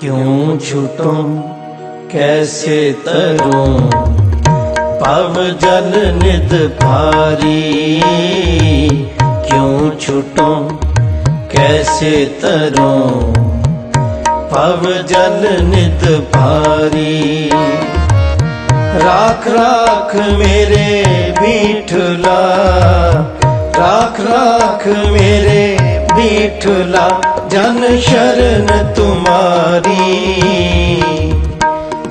क्यों छूटूं कैसे तरूं पव जल निध भारी। क्यों छूटूं कैसे तरूं पव जल निध भारी। राख राख मेरे बीठला, राख राख मेरे बीठला, जन शरण तुम्हारी,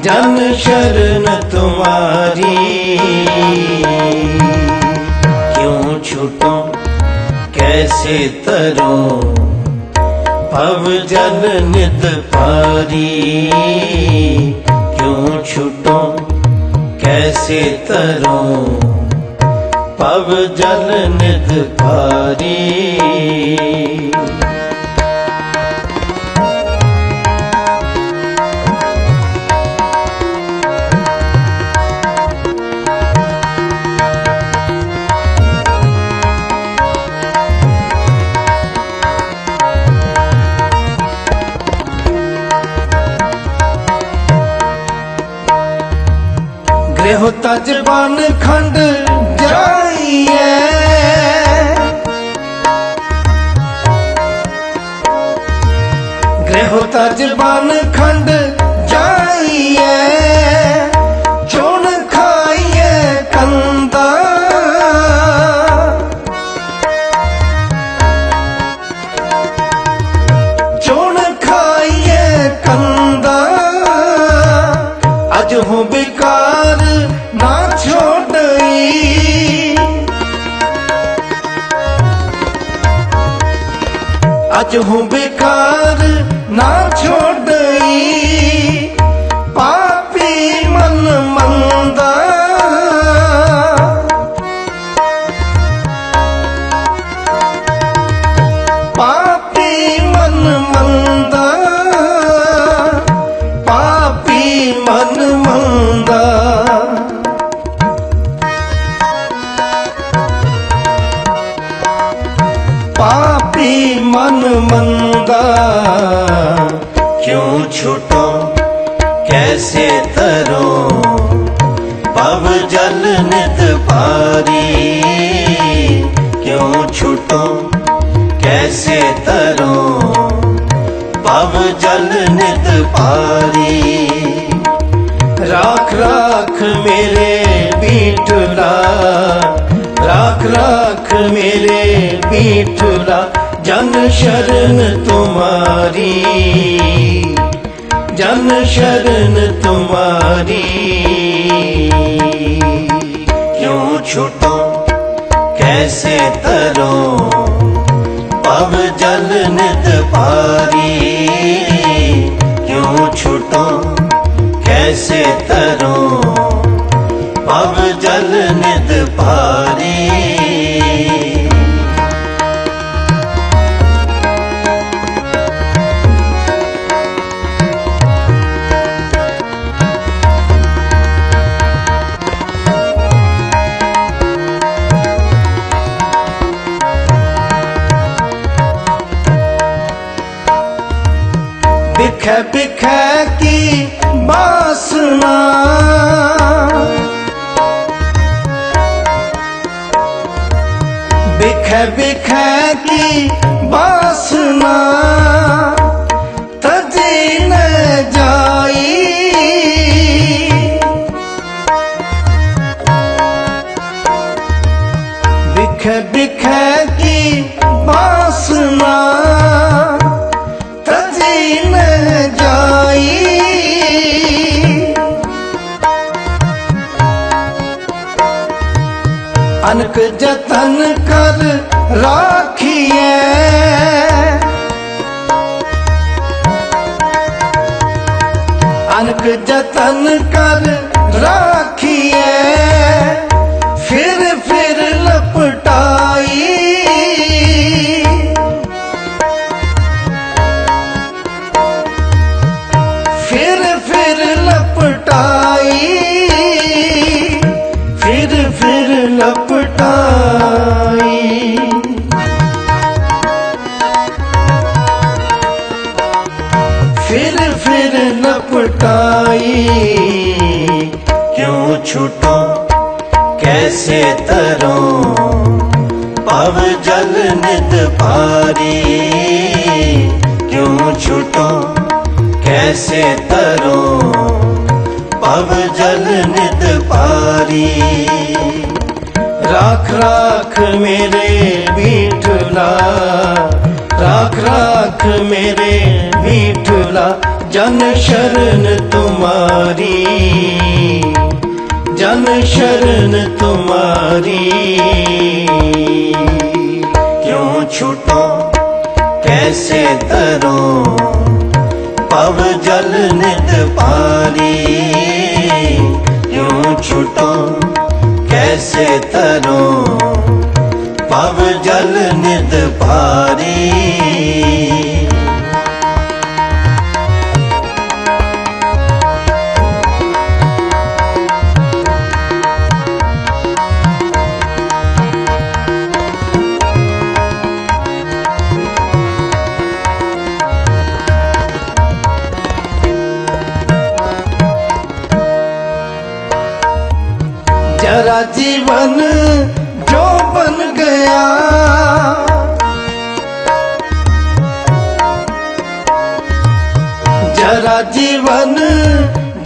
जन शरण तुम्हारी। क्यों छूटूं कैसे तरूं भव जल निध भारी। क्यों छूटूं कैसे तरूं भव जल निध भारी। गृह तजबान खंड जाइए, गृह तजबान खंड जाइए, चुन खाइए कंदा। चुन खाइए कंदा, अज हूँ बेकार ना छोड़ई। अज हूँ बेकार ना छोड़ई, पापी मन मंदा। पापी मन मंदा, पापी मन मंदा। पापी मन मंदा। क्यों छूटूं कैसे तरूं भव जल निध भारी। क्यों छूटूं कैसे तरूं भव जल निध भारी। राख राख मेरे बीठला, राख राख मेरे बीठला, जन शरण तुम्हारी, जन शरण तुम्हारी। क्यों छूटूं कैसे तरूं भव जल निध भारी। क्यों छूटूं कैसे तरूं भव जल निध भारी। बिखे बिखे की बासना, बिखे बिखे की बासना, तजी न जाई। बिखे बिखे की बासना, तजी न जाई। अनक जतन कर राखिए, अनक जतन कर राखिए, फिर लपटाई। फिर लपटाई, फिर लपटाई। फिर लपटाई। क्यों छूटो कैसे तरो पव जल नित पारी। क्यों छूटो कैसे तरो पव जल नित पारी। राख राख मेरे विठला, राख राख मेरे विठला, जन शरण तुम्हारी, जन शरण तुम्हारी। क्यों छूटो कैसे तरो पव जल नित पारी। क्यों छूटो कैसे तरो पव जल नित पारी। जरा जीवन जो बन गया, जरा जीवन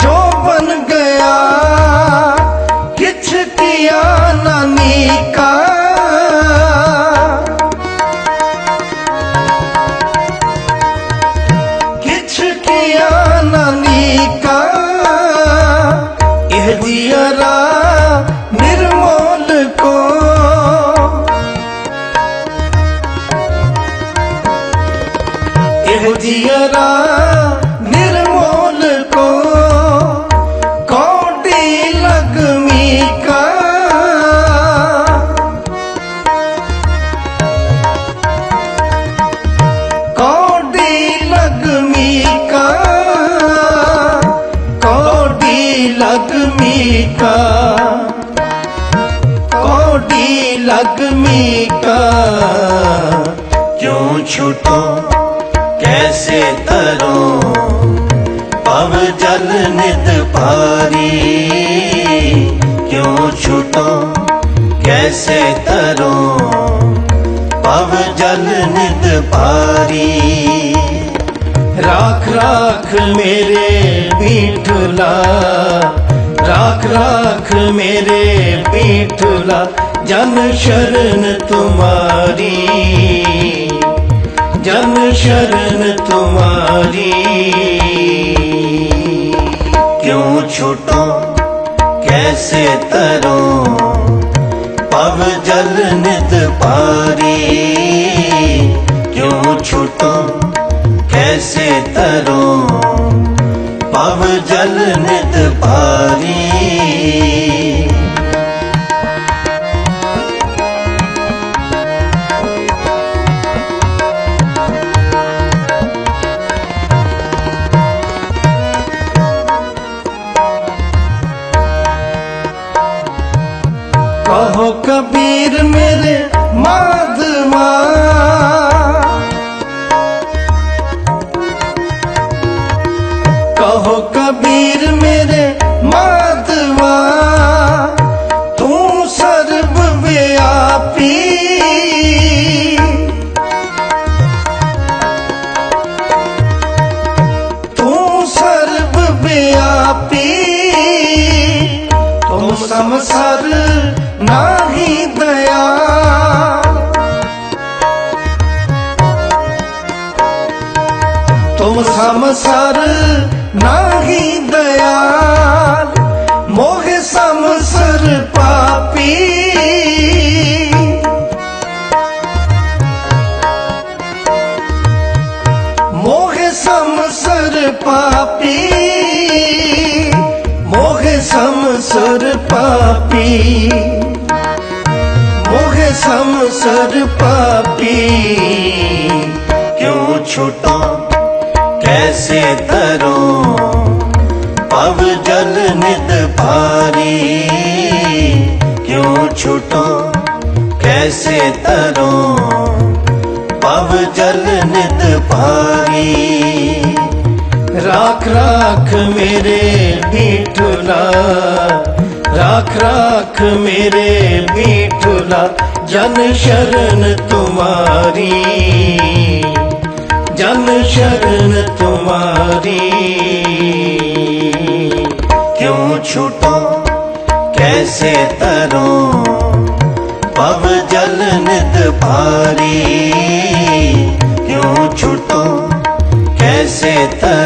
जो बन गया, किछ किया नानी का। किछ किया नानी का, यह जियरा निर्मोल को। यह जियरा निर्मोल को, कौड़ी लगमी का। कौड़ी लगमी का, कौड़ी लगमी का, कौड़ी लगमी का। क्यों छूटो कैसे तरो पव जल नित पारी। क्यों छूटो कैसे तरो पव जल नित पारी। राख राख मेरे विठला, राख राख मेरे विठला, जन शरण तुम्हारी, जन शरण तुम्हारी। क्यों छूटो कैसे तरो पव जल नित पारी। क्यों छूटो कैसे तरो पव जल नित पारी। कहो कबीर मेरे माधवा, कहो कबीर मेरे माधवा, तू सर्वव्यापी। तू सर्वव्यापी, तुम समसर नाही दया। तुम समसर नाही दयाल, मोह समसर पापी। मोह समसर पापी, मोह समसर पापी, मोह समसर पापी। क्यों छूटो कैसे तरो पव जल नित पारी। क्यों छूटो कैसे तरो पव जल नित पारी। राख राख मेरे बीठुला, राख राख मेरे बीठुला, जन शरण तुम्हारी, जन शरण तुम्हारी। क्यों छूटो कैसे तरूं, पव जल नित भारी। क्यों छूटो कैसे तरूं,